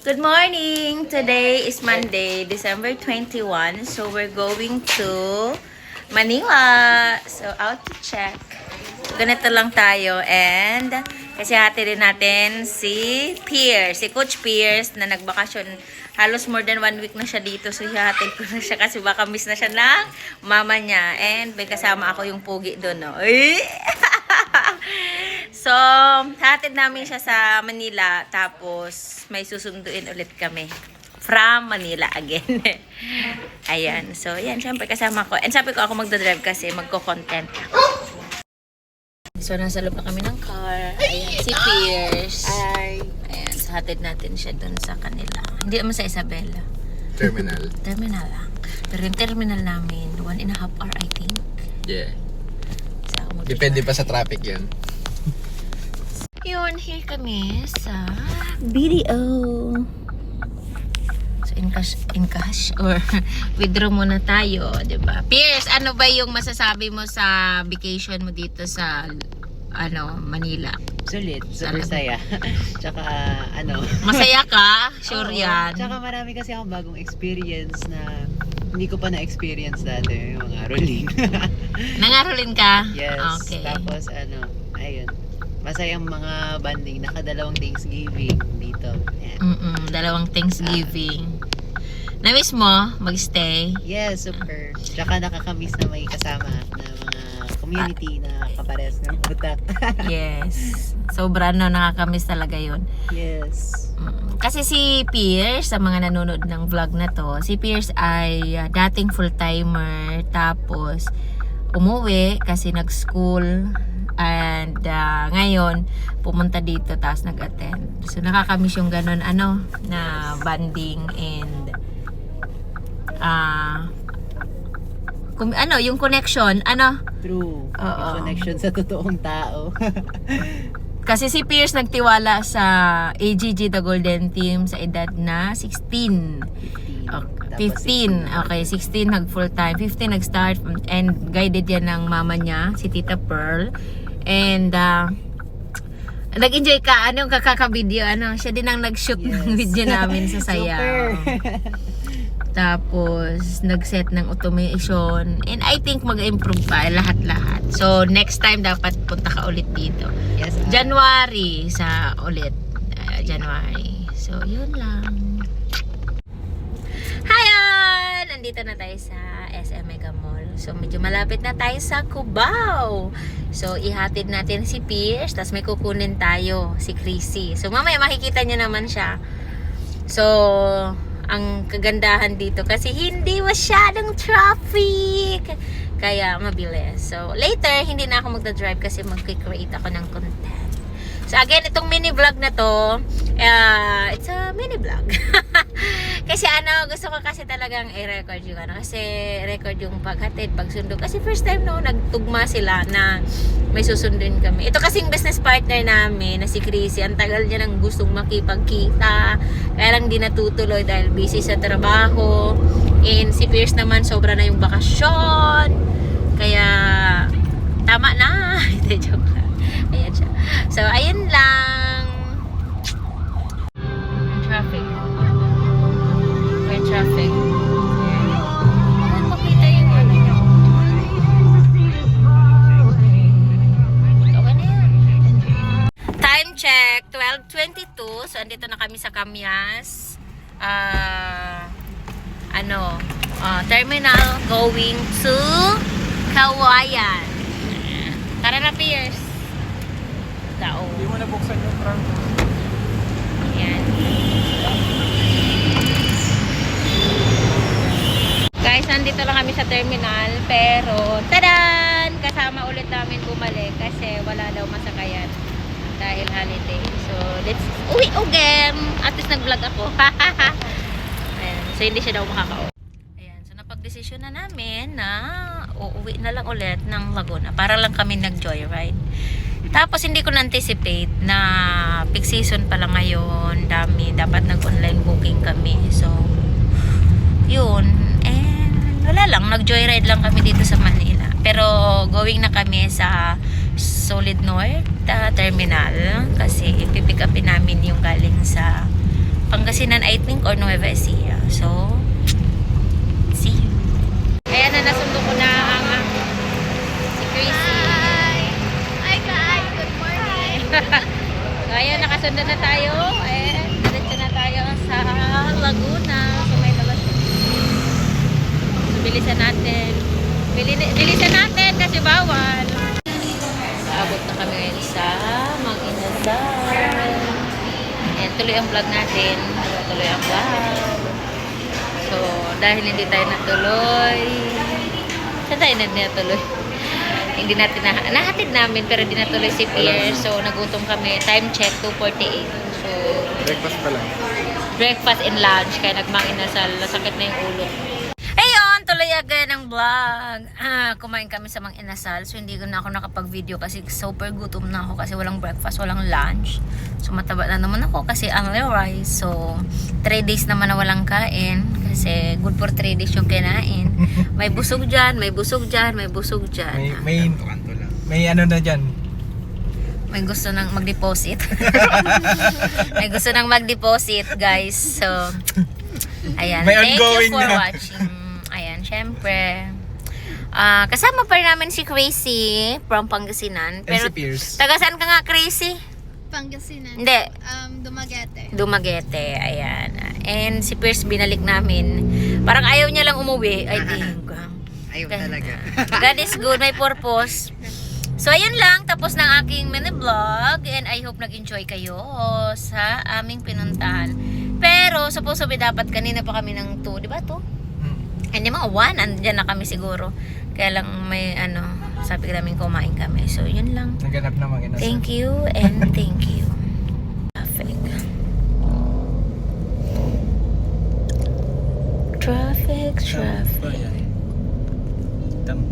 Good morning! Today is Monday, December 21. So, we're going to Manila. So, out to check. Ganito lang tayo. And, kasi hatirin natin si Pierce, si Coach Pierce na nagbakasyon. Halos more than 1 week na siya dito. So, hihatid ko na siya kasi baka miss na siya ng mama niya. And, may kasama ako yung pugi doon. No? So, hatid namin siya sa Manila. Tapos, may susunduin ulit kami. From Manila again. Ayan. So, yan. Siyempre, kasama ko. And sabi ko ako magdadrive kasi magko-content. So, nasa loob na kami ng car. Ayan. Si Pierce. Hi. Ayan. So, hatid natin siya dun sa kanila. Hindi naman sa Isabela. Terminal. Terminal lang. Pero yung terminal namin, 1.5 hour, I think. Yeah. So, Depende pa sa traffic yan. Yun, here kami sa video. So, in cash or withdraw muna tayo, diba? Pierce, ano ba yung masasabi mo sa vacation mo dito sa Manila? Sulit, super saya. Tsaka Masaya ka? Sure Oo. yan. Tsaka marami kasi akong bagong experience na hindi ko pa na-experience dati, yung mga rolling. Nangarulin ka? Yes. Okay. Tapos ayun. Masayang mga banding, nakadalawang Thanksgiving dito. Yan. Dalawang Thanksgiving. Na-miss mo mag-stay? Yes, super. Tsaka nakakamiss na may kasama na mga community na kapares ng utak. Yes. Sobra nakakamiss talaga yun. Yes. Kasi si Pierce, sa mga nanonood ng vlog na to, si Pierce ay dating full-timer, tapos umuwi kasi nag-school, and ngayon pumunta dito tapos nag-attend. So nakakamiss yung ganun na bonding and yung connection, True. Oo. Yung connection sa totoong tao. Kasi si Pierce nagtiwala sa AGG The Golden Team sa edad na 16. 15. Okay, 16 nag full time, 15 nag-start, and guided yan ng mama niya, si Tita Pearl. And nag-enjoy ka, yung kakaka-video, siya din ang nag-shoot ng video namin sa sayaw. Tapos nag-set ng automation, and I think mag-improve pa lahat-lahat. So next time dapat punta ka ulit dito. Yes. January sa ulit. January. So yun lang. Hi! Nandito na tayo sa SM Mega Mall. So, medyo malapit na tayo sa Cubao. So, ihatid natin si Pierce. Tapos may kukunin tayo, si Chrissy. So, mamaya makikita niyo naman siya. So, ang kagandahan dito kasi hindi masyadong traffic. Kaya, mabilis. So, later, hindi na ako magdadrive kasi mag-create ako ng content. So again, itong mini vlog na to, it's a mini vlog. Kasi gusto ko kasi talagang i-record yung kasi record yung paghatid, pagsundo. Kasi first time nagtugma sila na may susundin kami. Ito kasing business partner namin na si Chrissy, ang tagal niya nang gustong makipagkita. Kaya lang di natutuloy dahil busy sa trabaho. And si Pierce naman, sobra na yung bakasyon. Kaya, tama na. Ito, joke lang. Ayan siya. So, ayun lang. Traffic. May traffic. Ayan, makita yung niyo. Okay na yan. Time check, 12:22. So, andito na kami sa Kamyas. Terminal going to Kawayan. Tara na, Pierce. Hindi mo nabuksan yung trunk. Ayan. Guys, nandito lang kami sa terminal. Pero, tadan! Kasama ulit namin bumalik kasi wala daw masakayan dahil holiday. So, let's uwi again. At least nag-vlog ako. Ayan. So, hindi siya daw makaka-uwi. Ayan. So, napag-desisyon na namin na uuwi na lang ulit ng Laguna. Para lang kami nag-joyride. Tapos hindi ko na-anticipate na peak season pala ngayon. Dami. Dapat nag-online booking kami. So, yun. And wala lang. Nag-joyride lang kami dito sa Manila. Pero going na kami sa Solid North Terminal. Kasi pipick upin namin yung galing sa Pangasinan, I think, or Nueva Ecija. So, see you. Ayan na, nasundo ko na ang si Chrissy. Hi guys, good morning. So, ayan, nakasundo na tayo. Ayan, diretso na tayo sa Laguna. So, may labas. So, bilisan natin. Bilisan natin kasi bawal. Abot na kami ngayon sa Mang Inasal. Ayan, tuloy ang vlog natin. Tuloy ang vlog. So, dahil hindi tayo natuloy. Saan tayo natuloy? Hindi natin nahatid namin pero hindi natuloy si Pierre. So, nagutom kami. Time check, 2:48. So, Breakfast pa lang. breakfast and lunch. Kaya nagmang Inasal. Nasakit na yung ulo. Ayun, tuloy agad ang vlog. Kumain kami sa Mang Inasal. So, hindi na ako nakapag-video kasi super gutom na ako kasi walang breakfast, walang lunch. So, mataba na naman ako kasi only rice. So, 3 days naman na walang kain kasi good for 3 days yung kinain. May busog dyan, may busog dyan, may busog dyan. May ano na dyan. May gusto nang mag-deposit. May gusto nang mag-deposit, guys. So, ayan. May Thank you ongoing for na. watching. Ayan, syempre. Kasama pa rin namin si Crazy from Pangasinan. And Pero, si Pierce. taga saan ka nga, Crazy? Pangasinan. Hindi. Dumaguete. Dumaguete. Ayan. And si Pierce binalik namin. Parang ayaw niya lang umuwi. I think. Ayaw talaga. God is good. May purpose. So, ayun lang. Tapos ng aking mini vlog. And I hope nag-enjoy kayo sa aming pinuntahan. Pero, supposedly dapat kanina pa kami ng 2. Di ba 2? Hindi mga 1. Andyan na kami siguro. Kaya lang may sabi namin kumain kami. So, yun lang. Naganap na Mang Inasal. Thank you and thank you. Traffic. Traffic. Tam.